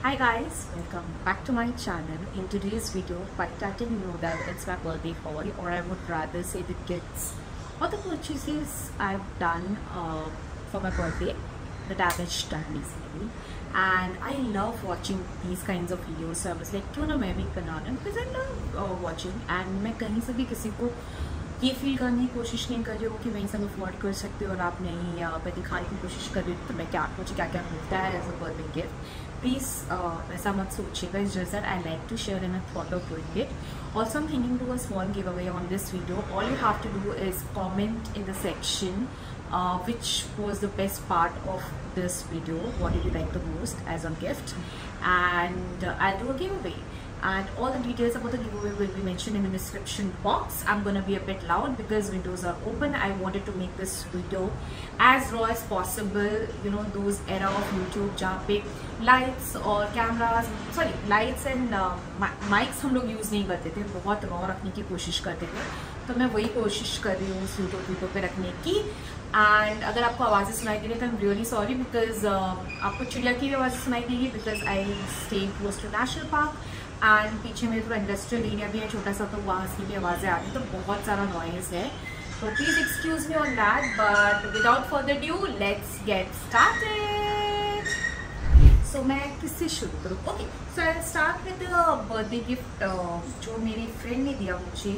Hi guys, welcome back to my channel. In today's video, by title you know that it's my birthday haul, or I would rather say the gifts or the purchases I've done for my birthday, the damage done basically. And I love watching these kinds of videos, so I was like क्यों ना मैं भी बना दूँ, because I love watching. And मैं कहीं से भी किसी को ये फील करने की कोशिश नहीं कर रही हूँ कि वहीं सब अफोर्ड कर सकते हो और आप नहीं, या मैं दिखाने की कोशिश कर रही हूँ तो मैं मुझे क्या क्या मिलता है as a birthday gift. Please ऐसा मत सोचिएगा. It's just that I like to share and I thought of doing it. Also, I'm thinking to a small giveaway on this video. All you have to do is comment in the section which was the best part of this video. What did you like the most as a gift? And I'll do a giveaway. And all the details about the giveaway will be mentioned in the description box. I'm gonna be a bit loud because windows are open. I wanted to make this video as raw as possible. You know, those era of YouTube जहाँ पे lights और cameras, sorry, lights and mics हम लोग use नहीं करते थे, बहुत raw रखने की कोशिश करते थे. तो मैं वही कोशिश कर रही हूँ उस वीडियो पे रखने की. एंड अगर आपको आवाज़ें सुनाई दे रही है तो I am really sorry, because आपको चिड़िया की भी आवाज़ें सुनाई देगी, because I stay close to national park. And पीछे मेरे थोड़ा इंडस्ट्रियल एरिया भी है छोटा सा, तो वहाँ से भी आवाज़ें आ रही, तो बहुत सारा नॉइज़ है. तो please excuse me on that. But without further due let's get started. So मैं किससे शुरू करूँ? Okay, so I start with birthday gift जो मेरी फ्रेंड ने दिया मुझे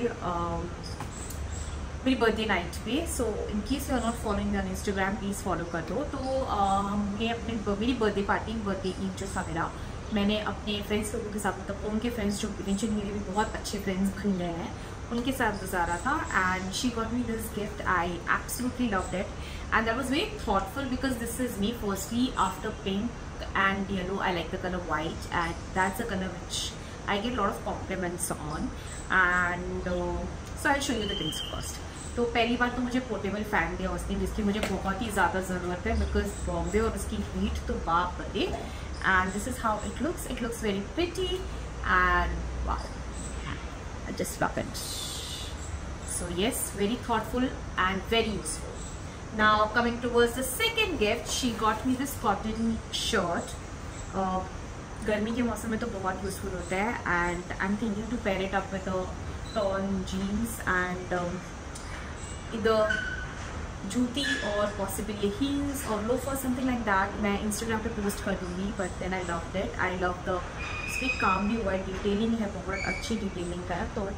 मेरी बर्थडे नाइट पे. So in case you are not following on Instagram, please follow कर दो. तो हमने अपने मेरी बर्थडे पार्टी, बर्थडे ईव जो था मेरा, मैंने अपने फ्रेंड्स लोगों के साथ, मतलब उनके फ्रेंड्स जो इवेंचुअली मेरे भी बहुत अच्छे फ्रेंड्स बन गए हैं, उनके साथ गुजारा था. And she got me this gift. I absolutely loved it and that was very thoughtful because this is me firstly after pink and yellow. I like the color white, and that's the color which I get a lot of compliments on. And so I'll show you the things first. तो पहली बार तो मुझे portable fan दिया उसने, जिसकी मुझे बहुत ही ज़्यादा ज़रूरत है बिकॉज बॉम्बे और उसकी हीट तो बाप रे. And this is how it looks very pretty and wow, I just love it. So yes, very thoughtful and very useful. Now coming towards the second gift, she got me this cotton shirt. गर्मी के मौसम में तो बहुत useful होता है. And I am thinking to pair it up with a torn jeans and इधर जूती और पॉसिबली हील्स और लोफर, समथिंग लाइक दैट. मैं इंस्टाग्राम पे पोस्ट कर दूँगी. But then I love that. I love the इसमें काम भी हुआ है, डिटेलिंग है, बहुत अच्छी डिटेलिंग का है. तो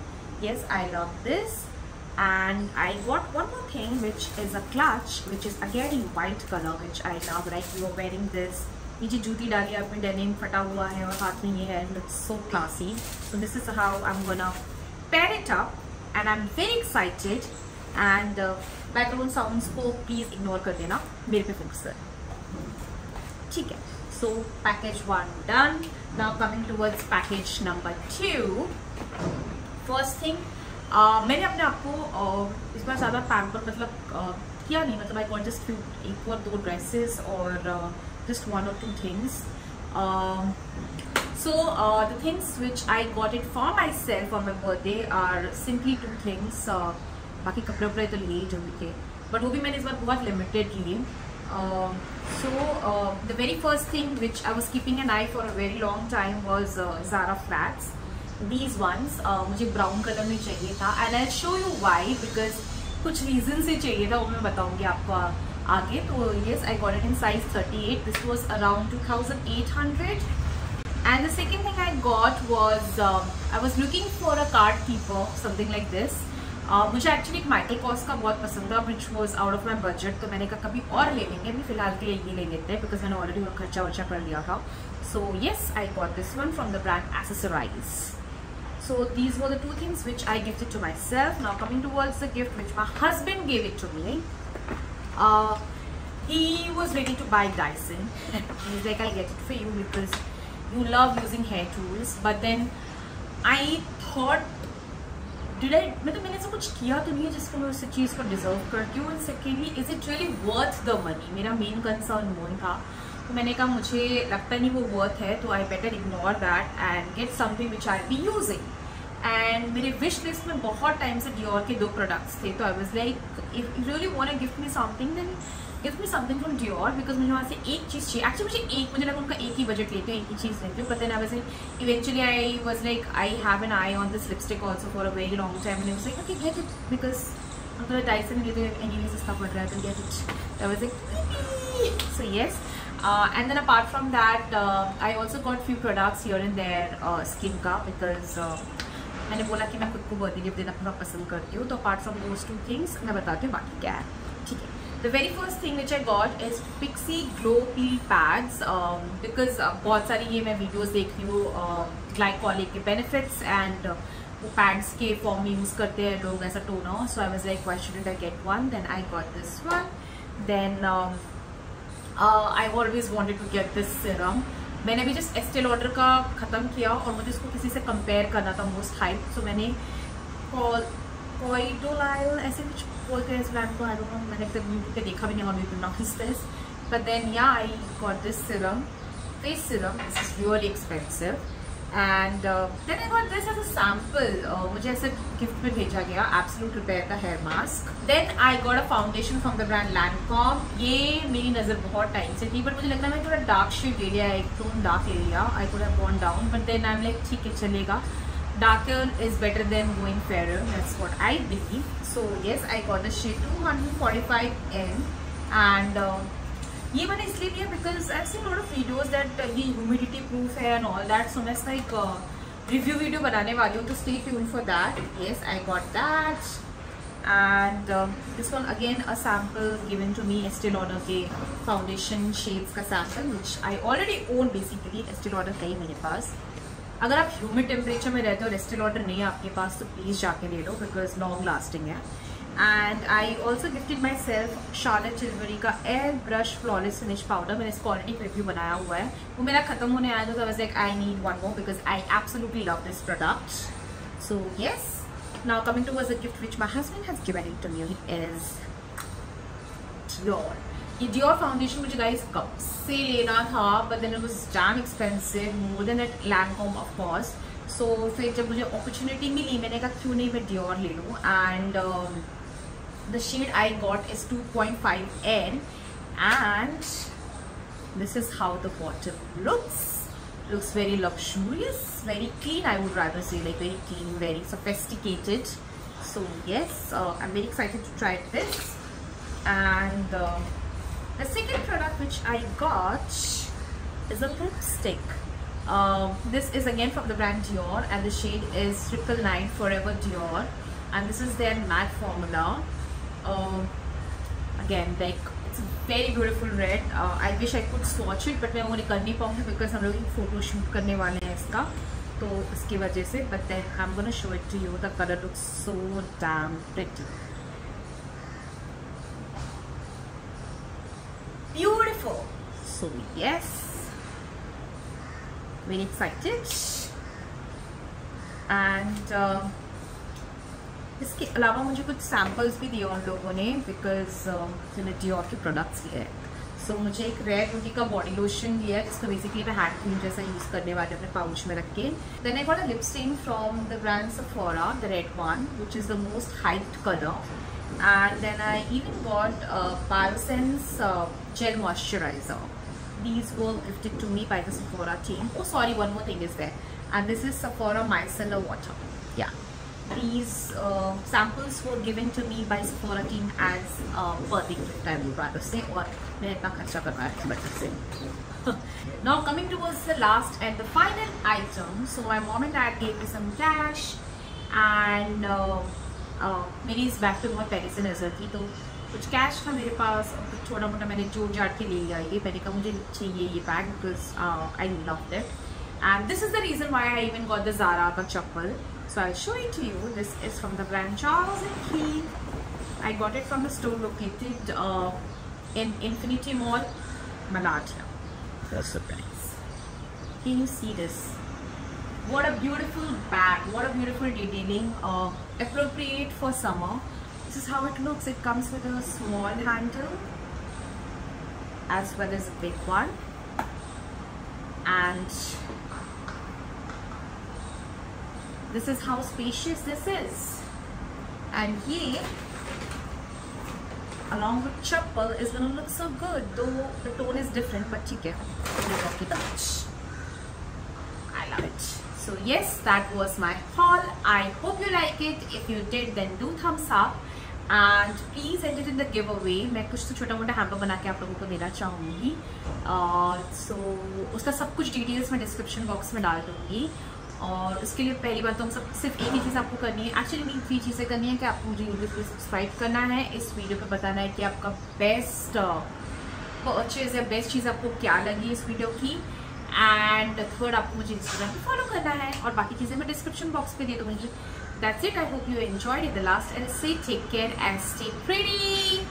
yes, I love this. And I got one more thing, which is a clutch, which is again in white color, which I love. Like you are wearing this, नीचे जूती डाली आपने, डेनिम फटा हुआ है और हाथ में ये है, and it's so classy. So this is how I'm gonna pair it up, and I'm very excited. And background sounds को please ignore कर देना, मेरे पे focus कर. ठीक है. So package 1 done. Now coming towards package number 2. First thing, मैंने अपने आप को इस बार ज़्यादा पैम्पर किया नहीं, मतलब आई गॉट जस्ट एक और 2 ड्रेसेस और just 1 or 2 things. So the things which I got it for myself for my birthday are simply 2 things. बाकी कपड़े वपड़े तो लिए जो भी थे, बट वो भी मैंने इस बार बहुत लिमिटेड लिए. So the very first thing which I was keeping an eye for a very long time was Zara flats. These ones मुझे ब्राउन कलर में चाहिए था, and I show you why, because कुछ रीजन से चाहिए था, वो मैं बताऊंगी आपको आगे. तो yes, I got it in size 38. This was around 2800. And the second thing I got was I was looking for a card keeper, something like this. मुझे एक्चुअली एक माइकल कॉर्स का बहुत पसंद था, which was out of my budget. तो मैंने कहा कभी और ले लेंगे, अभी फिलहाल के लिए ये ले लेते हैं, बिकॉज मैंने ऑलरेडी वो खर्चा वर्चा कर लिया था. सो yes, I got this one from the brand Accessorize. So these were the 2 things which I gifted to myself. Now coming towards the gift which my husband gave it to me. He was ready to buy Dyson. He's like, I'll get it for you because you love using hair tools. But then I thought, मैंने ऐसा कुछ किया तो नहीं है जिसको मैं उस चीज़ को डिजर्व करती हूँ. And secondly, is it really worth the money? मेरा मेन कंसर्न वो था. तो मैंने कहा मुझे लगता नहीं वो वर्थ है, तो I better ignore that and get something which I be using. And मेरे विश लिस्ट में बहुत टाइम से डियोर के 2 प्रोडक्ट्स थे. तो I was like, if you really want to gift me something, then give me something from Dior because मुझे वहाँ से एक चीज़ चाहिए. एक्चुअली मुझे लगा उनका एक ही बजट लेते हैं, एक ही चीज़ लेते हैं, but then I was eventually I was like I have an eye on this lipstick also for a very long time and I was like okay get it because अगर डाइसन लेते anyways सस्ता पड़ रहा है तो get it. I was like so yes. And then apart from that, I also got few products here and there skin का because मैंने बोला कि मैं खुद को बर्थडे गिफ्ट देना थोड़ा पसंद करती हूँ. तो apart from those two things मैं बताती हूँ बाकी क्या है. ठीक है. The very first thing which I got is Pixi Glow Peel Pads because बहुत सारी ये मैं वीडियोस देख रही हूँ ग्लाइकोलिक के बेनिफिट्स एंड वो पैड्स के फॉर्म में यूज़ करते हैं लोग as a toner. So I was like why shouldn't I get one. Then I got this one. Then I always wanted to get this serum. मैंने भी just Estee Lauder का ख़त्म किया और मुझे इसको किसी से कंपेयर करना था मोस्ट हाइप. सो मैंने कोइडोलाइल ऐसे कुछ बोलते हैं इस ब्रांड को. आई डोंट नो, मैंने यूट्यूब पे देखा भी नहीं और YouTube not this. But then yeah I got this serum, face serum. This is really expensive and then I got this as a sample. मुझे ऐसे गिफ्ट में भेजा गया एब्सोल्यूट रिपेयर का hair mask. Then I got a foundation from the brand Lancome. ये मेरी नज़र बहुत टाइम से थी बट मुझे लगता है मैं थोड़ा डार्क शेड ले लिया, एक टोन डार्क ले लिया. I could have gone down but then I am like ठीक है चलेगा. Darker is better than going fair. That's what I believe. So yes I got the shade 245N and ये मैंने इसलिए लिया because I have seen lot of videos that ये humidity proof है and all that. So मैं इसका एक review video बनाने वाली हूँ तो stay tuned for that. Yes I got that and this one again a sample given to me Estee Lauder के फाउंडेशन शेड्स का sample which I already own. Basically Estee Lauder है ही मेरे पास. अगर आप ह्यूमिड टेम्परेचर में रहते हो और Estee Lauder नहीं है आपके पास तो प्लीज़ जाके ले लो बिकॉज लॉन्ग लास्टिंग है. And I also gifted myself Charlotte Tilbury का airbrush flawless finish powder. मैंने इसको ऑलरेडी रिव्यू बनाया हुआ है. वो मेरा खत्म होने आया था तो I was like I need one more because I absolutely love this product. So yes, now coming towards the gift which my husband has given it to me is Dior. ये डियोर फाउंडेशन मुझे guys कब से लेना था but then it was damn expensive, more than at Lancome of course. So फिर जब मुझे opportunity मिली मैंने कहा क्यों नहीं मैं डियोर ले लूँ. And the shade I got is 2.5N and this is how the bottle looks. Looks very luxurious, very clean. I would rather say like very clean, very sophisticated. So yes, I'm very excited to try this. And the second product which I got is a lipstick. This is again from the brand Dior and the shade is 999 Forever Dior and this is their matte formula. Again like it's a very beautiful red. I wish I could swatch it but मैं वो कर नहीं पाऊँगी because हम लोग एक photo shoot करने वाले हैं इसका तो इसकी वजह से. but then I'm gonna show it to you. The color looks so damn pretty, beautiful. So yes, very excited. And इसके अलावा मुझे कुछ सैम्पल्स भी दिए उन लोगों ने बिकॉज मैंने डियोर के प्रोडक्ट्स लिए हैं. सो मुझे एक रेड ब्यूटी का बॉडी लोशन लिया है जिसको बेसिकली मैं हैंड क्रीम जैसा यूज़ करने वाले अपने पाउच में रख के. Then I got a lipstick from the brand Sephora, the red one, which is the most hyped color. And then I even got Biosense gel moisturizer. These were gifted to me by the Sephora team. Oh sorry, one more thing is there. And this is Sephora micellar water. Yeah. These samples were given to me by Sephora team as birthday gift, I would rather say. और मैंने इतना खर्चा करवाया है बच्चे से. Now coming towards the last and the final item. So my mom and dad gave me some cash and मेरी इस बैग पे बहुत पहले से नज़र थी तो कुछ कैश था मेरे पास और कुछ छोटा मोटा मैंने जोड़ जाड़ के ले लिया. ये मैंने कहा मुझे चाहिए ये bag because I loved it and this is the reason why I even got the Zara का चप्पल. So I'll show it to you. This is from the brand Charles & Keith. I got it from the store located in Infinity Mall, Malatya. That's so nice. Can you see this? What a beautiful bag. What a beautiful detailing. Appropriate for summer. This is how it looks. It comes with a small handle as well as a big one. And this is how spacious this is. And ये along with chappal is gonna look so good, though the tone is different, but ठीक है, we'll rock it out. I love it. So yes, that was my haul. I hope you like it. If you did, then do thumbs up and please enter in the giveaway. मैं कुछ तो छोटा मोटा hamper बना के आप लोगों को देना चाहूँगी. So उसका सब कुछ डिटेल्स मैं डिस्क्रिप्शन बॉक्स में डाल दूँगी. और उसके लिए पहली बात तो हम सब सिर्फ एक ही चीज़ आपको करनी है, एक्चुअली नहीं 3 चीज़ें करनी है कि आपको मुझे यूट्यूब पे सब्सक्राइब करना है, इस वीडियो पे बताना है कि आपका बेस्ट परचेज या बेस्ट चीज़ आपको क्या लगी इस वीडियो की, एंड थर्ड आपको मुझे इंस्टाग्राम पे फॉलो करना है, और बाकी चीज़ें मैं डिस्क्रिप्शन बॉक्स पे दे दूँगी. That's it. I hope you enjoyed the last end से take care and stay pretty.